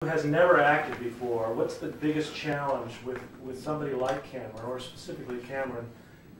Who has never acted before, what's the biggest challenge with somebody like Cameron, or specifically Cameron,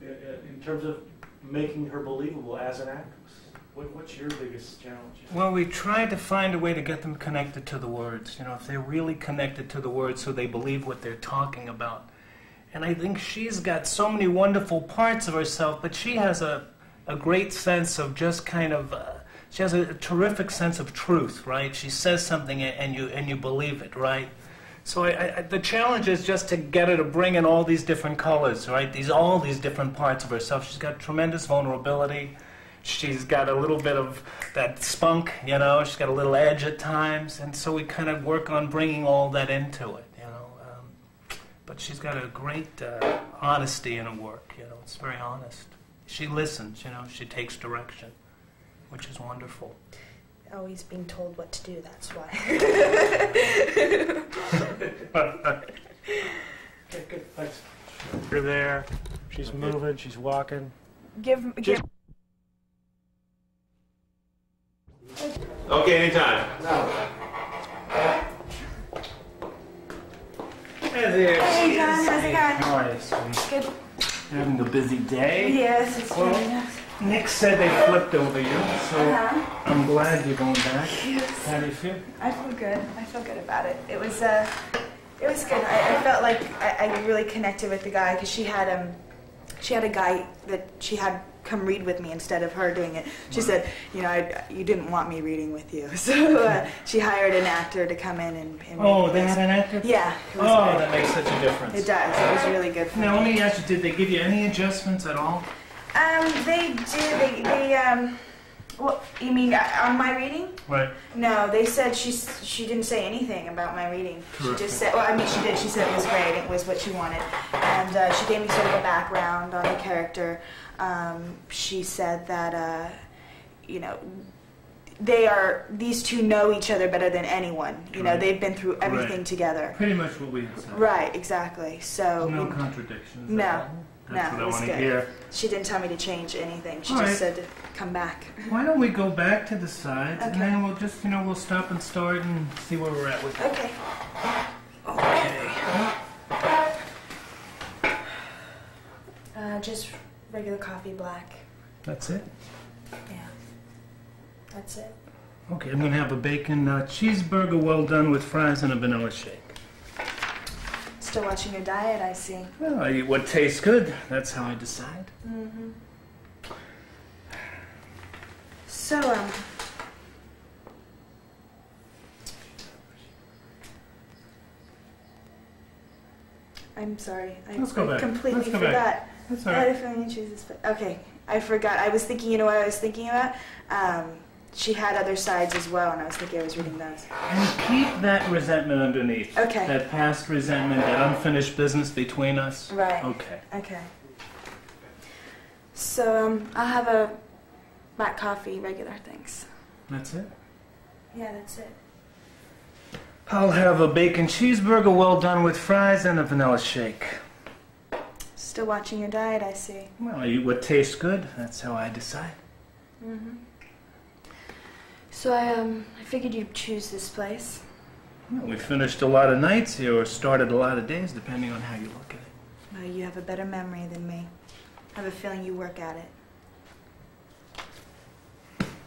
in terms of making her believable as an actress? What's your biggest challenge? Well, we tried to find a way to get them connected to the words. You know, if they're really connected to the words so they believe what they're talking about. And I think she's got so many wonderful parts of herself, but she has a great sense of just kind of... she has a terrific sense of truth, right? She says something and you believe it, right? So the challenge is just to get her to bring in all these different colors, right? All these different parts of herself. She's got tremendous vulnerability. She's got a little bit of that spunk, you know. She's got a little edge at times, and so we kind of work on bringing all that into it, you know. But she's got a great honesty in her work, you know. It's very honest. She listens, you know. She takes direction, which is wonderful. Always being told what to do, that's why. Okay, good, thanks. You're there, she's moving, she's walking. Give. Okay, anytime. No. Hey there. Hey, John, how's it going? How are you, sweetie? Good. Having a busy day? Yes, it's Well, really nice. Nick said they flipped over you, so I'm glad you're going back. Yes. How do you feel? I feel good. I feel good about it. It was good. I felt like I really connected with the guy because she had a guy that she had come read with me instead of her doing it. She said, you know, you didn't want me reading with you, so she hired an actor to come in and Oh, read they with us. had an actor? Yeah. It was Oh, good. that makes such a difference. It does. It was really good for me. Now, let me ask you, did they give you any adjustments at all? They did. Well, you mean on my reading? Right. No, they said she didn't say anything about my reading. Terrific. She just said, well, I mean, she did. She said it was great. It was what she wanted, and she gave me sort of a background on the character. She said that, you know, these two know each other better than anyone. You know, Right. they've been through everything Right. together. Pretty much what we said. Right, exactly. So No contradictions. No. at all. That's No, what it I was want to good. hear. She didn't tell me to change anything. She All just right. said to come back. Why don't we go back to the sides, and Okay. then we'll just, you know, we'll stop and start and see where we're at with it. Okay. Okay. Just regular coffee, black. That's it? Yeah. That's it. Okay, I'm going to have a bacon cheeseburger well done with fries and a vanilla shake. Still watching your diet, I see. Well, I eat what tastes good. That's how I decide. Mm-hmm. So, I'm sorry. Let's go back. Completely Let's go forgot. back. That's all I had a right. feeling you choose this, but okay. I forgot. I was thinking, you know what I was thinking about? She had other sides as well, and I was thinking I was reading those. And keep that resentment underneath. Okay. That past resentment, that unfinished business between us. Right. Okay. Okay. So, I'll have a black coffee, regular things. That's it? Yeah, that's it. I'll have a bacon cheeseburger well done with fries and a vanilla shake. Still watching your diet, I see. Well, I eat what tastes good. That's how I decide. Mm-hmm. So I figured you'd choose this place. Well, we finished a lot of nights here, or started a lot of days, depending on how you look at it. Well, you have a better memory than me. I have a feeling you work at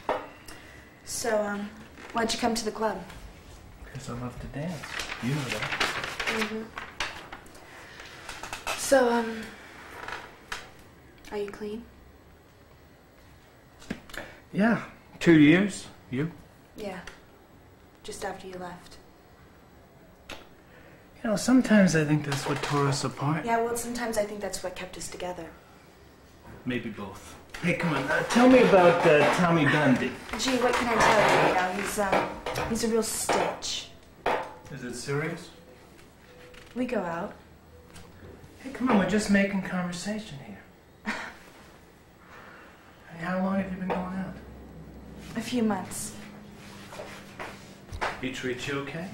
it. So, why'd you come to the club? Because I love to dance. You know that. Mm-hmm. So, are you clean? Yeah. 2 years. You? Yeah. Just after you left. You know, sometimes I think that's what tore us apart. Yeah, well, sometimes I think that's what kept us together. Maybe both. Hey, come on. Tell me about Tommy Dundee. Gee, what can I tell you? You know, he's a real stitch. Is it serious? We go out. Hey, come on. We're just making conversation here. Hey, how long have you been going out? A few months. He treats you okay?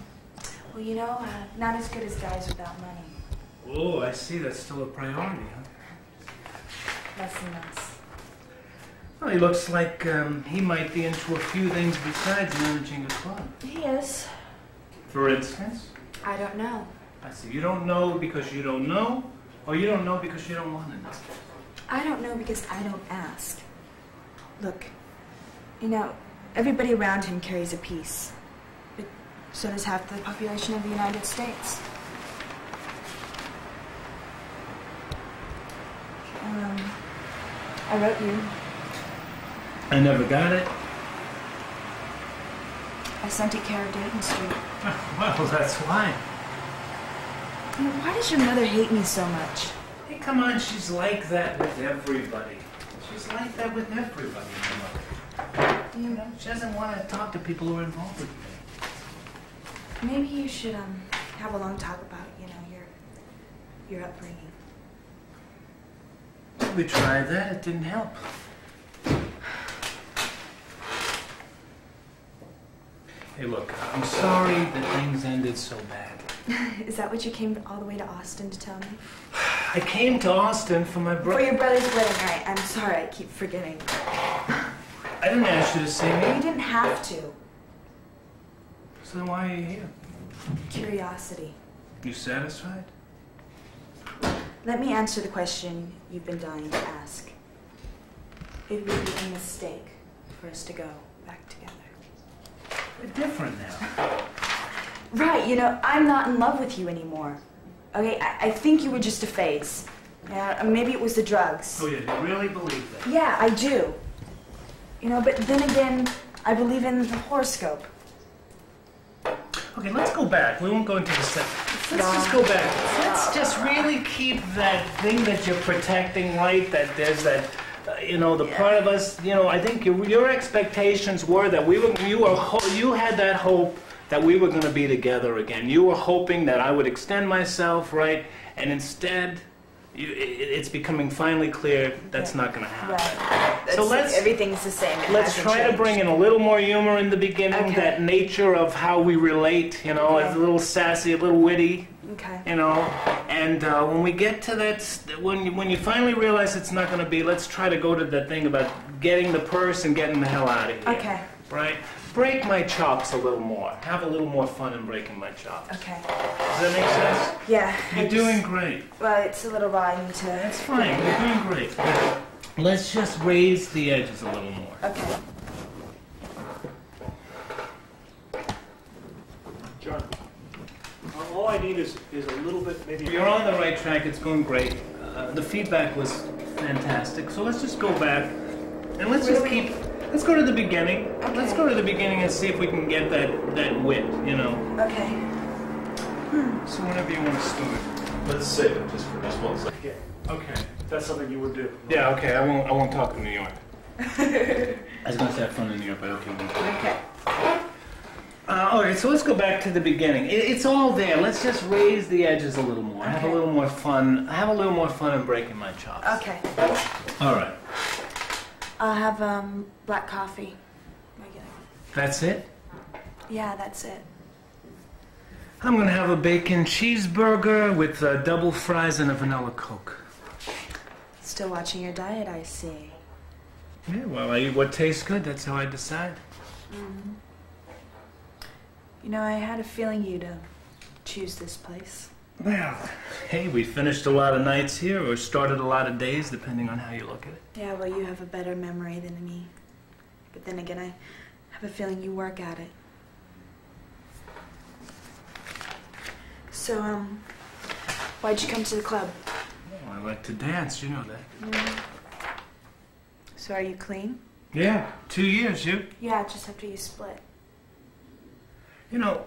Well, you know, not as good as guys without money. Oh, I see. That's still a priority, huh? Less than us. Well, he looks like he might be into a few things besides managing a club. He is. For instance? I don't know. I see. You don't know because you don't know, or you don't know because you don't want to know? I don't know because I don't ask. Look, you know, everybody around him carries a piece. But so does half the population of the United States. I wrote you. I never got it. I sent it care of Dayton Street. Well, that's why. You know, why does your mother hate me so much? Hey, come on, she's like that with everybody. She's like that with everybody, my mother. You know, she doesn't want to talk to people who are involved with me. Maybe you should have a long talk about, you know, your upbringing. We tried that, it didn't help. Hey, look, I'm sorry that things ended so bad. Is that what you came all the way to Austin to tell me? I came to Austin for my For your brother's wedding, right? I'm sorry, I keep forgetting. I didn't ask you to see me. You didn't have to. So then why are you here? Curiosity. You satisfied? Let me answer the question you've been dying to ask. It would be a mistake for us to go back together. We're different now. Right, you know, I'm not in love with you anymore. Okay, I think you were just a phase. Yeah, maybe it was the drugs. Oh, yeah, you really believe that? Yeah, I do. You know, but then again, I believe in the horoscope. Okay, let's go back. We won't go into the set. Let's just go back. Let's just really keep that thing that you're protecting, right? That there's that, you know, the part of us, you know, I think your expectations were that you had that hope that we were going to be together again. You were hoping that I would extend myself, right? And instead, it's becoming finally clear that's not going to happen. Right. So everything's the same. Let's try to bring in a little more humor in the beginning, okay. That nature of how we relate, you know, it's a little sassy, a little witty, okay. You know, and when we get to that, when you finally realize it's not going to be, let's try to go to that thing about getting the purse and getting the hell out of here. Okay. Right? Break my chops a little more. Have a little more fun in breaking my chops. Okay. Does that make sense? Yeah. You're doing great. Well, it's a little raw. I need to... That's fine. You're doing great. Let's just raise the edges a little more. Okay. John, all I need is a little bit, maybe... You're on the right track. It's going great. The feedback was fantastic. So let's just go back and let's just keep... Let's go to the beginning. Okay. Let's go to the beginning and see if we can get that wit, you know. Okay. So whenever you want to start. Let's save it just for just 1 second. Yeah. Okay. That's something you would do. Yeah, okay. I won't talk in New York. I was going to have fun in New York, but okay. Okay. Okay, so let's go back to the beginning. It's all there. Let's just raise the edges a little more. Okay. Have a little more fun. Have a little more fun in breaking my chops. Okay. All right. I'll have black coffee. Regular. That's it? Yeah, that's it. I'm going to have a bacon cheeseburger with double fries and a vanilla Coke. Still watching your diet, I see. Yeah, well, I eat what tastes good. That's how I decide. Mm-hmm. You know, I had a feeling you'd choose this place. Well, hey, we finished a lot of nights here or started a lot of days, depending on how you look at it. Yeah, well, you have a better memory than me. But then again, I have a feeling you work at it. So, why'd you come to the club? Well, I like to dance, you know that. Mm. So are you clean? Yeah, 2 years, you. Yeah, just after you split. You know,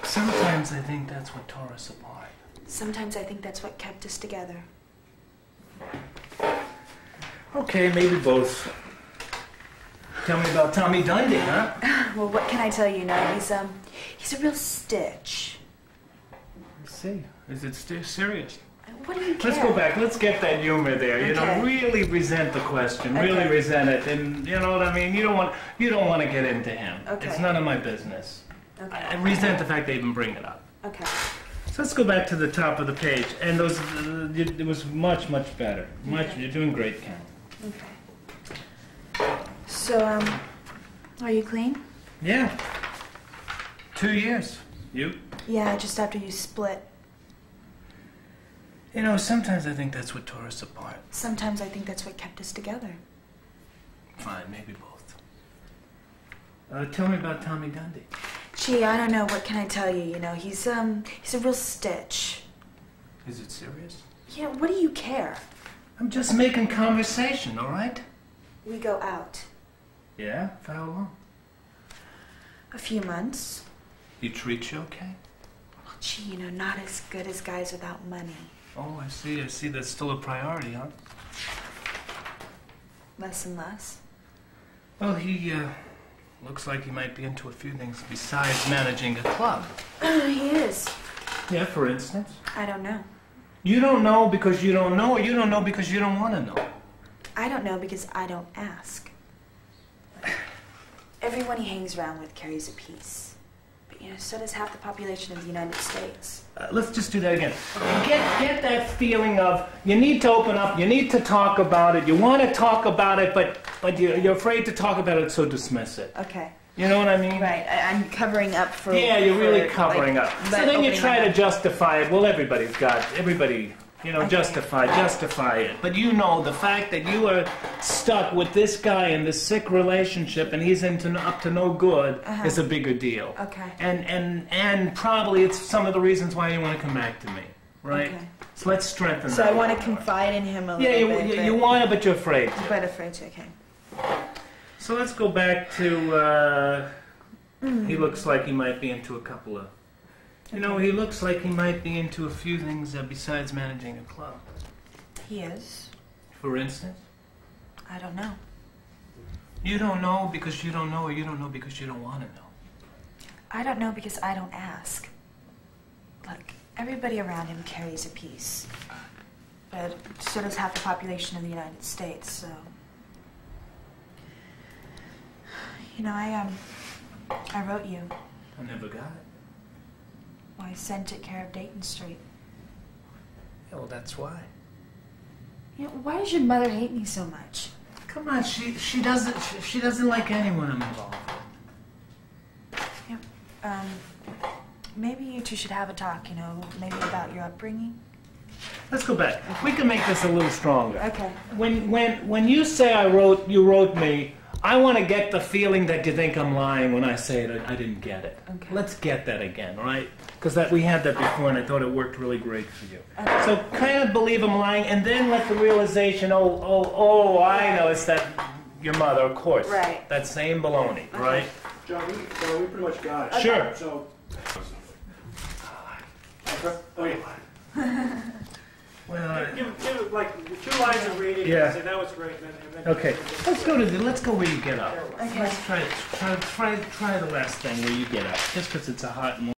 sometimes I think that's what tore us apart. Sometimes I think that's what kept us together. Okay, maybe both. Tell me about Tommy Dundee, huh? Well, what can I tell you? No, he's a real stitch. Let's see. Is it still serious? What do you care? Let's go back. Let's get that humor there. You know, Okay. really resent the question. Okay. Really resent it. And you know what I mean? You don't want to get into him. Okay. It's none of my business. Okay. I resent the fact they even bring it up. Okay. So let's go back to the top of the page. And it was much, much better. Okay. You're doing great, Ken. Okay. So, are you clean? Yeah. 2 years. You? Yeah, just after you split. You know, sometimes I think that's what tore us apart. Sometimes I think that's what kept us together. Fine, maybe both. Tell me about Tommy Gundy. Gee, I don't know. What can I tell you? You know, he's a real stitch. Is it serious? Yeah, what do you care? I'm just making conversation, all right? We go out. Yeah? For how long? A few months. He treats you okay? Well, gee, you know, not as good as guys without money. Oh, I see. That's still a priority, huh? Less and less. Well, he, looks like he might be into a few things besides managing a club. He is. Yeah, for instance? I don't know. You don't know because you don't know, or you don't know because you don't want to know? I don't know because I don't ask. Everyone he hangs around with carries a piece. But, you know, so does half the population of the United States. Let's just do that again. Get that feeling of you need to open up, you need to talk about it, you want to talk about it, but you're afraid to talk about it, so dismiss it. Okay. You know what I mean? Right. I'm covering up for... Yeah, you're really for, covering like, up. So then you try to justify it. Well, everybody, you know, Okay. justify it. But you know, the fact that you are stuck with this guy in this sick relationship and he's up to no good is a bigger deal. Okay. And probably it's some of the reasons why you want to come back to me, right? Okay. So let's strengthen So that. I want to confide in him a little Yeah, bit. you want to, but you're afraid to. But afraid to, okay. So let's go back to, he looks like he might be into a couple of, you know, he looks like he might be into a few things besides managing a club. He is. For instance? I don't know. You don't know because you don't know, or you don't know because you don't want to know. I don't know because I don't ask. Look, everybody around him carries a piece. But so does half the population of the United States, so... You know, I wrote you. I never got it. Well, I sent it care of Dayton Street. Yeah, well, that's why. You know, why does your mother hate me so much? Come on, she doesn't like anyone I'm involved with. You know, maybe you two should have a talk, you know, maybe about your upbringing. Let's go back. We can make this a little stronger. Okay. When you say you wrote me, I want to get the feeling that you think I'm lying when I say it. I didn't get it. Okay. Let's get that again, all right? Because we had that before, and I thought it worked really great for you. Okay. So kind of believe I'm lying, and then let the realization, I know, it's that your mother, of course. Right. That same baloney, right? John, we pretty much got it. Sure. So, oh yeah. Well, Give it like 2 lines of reading. Yeah. And say that was great. And then okay. Let's go where you get up. Okay. Let's try the last thing where you get up, just because it's a hot moment.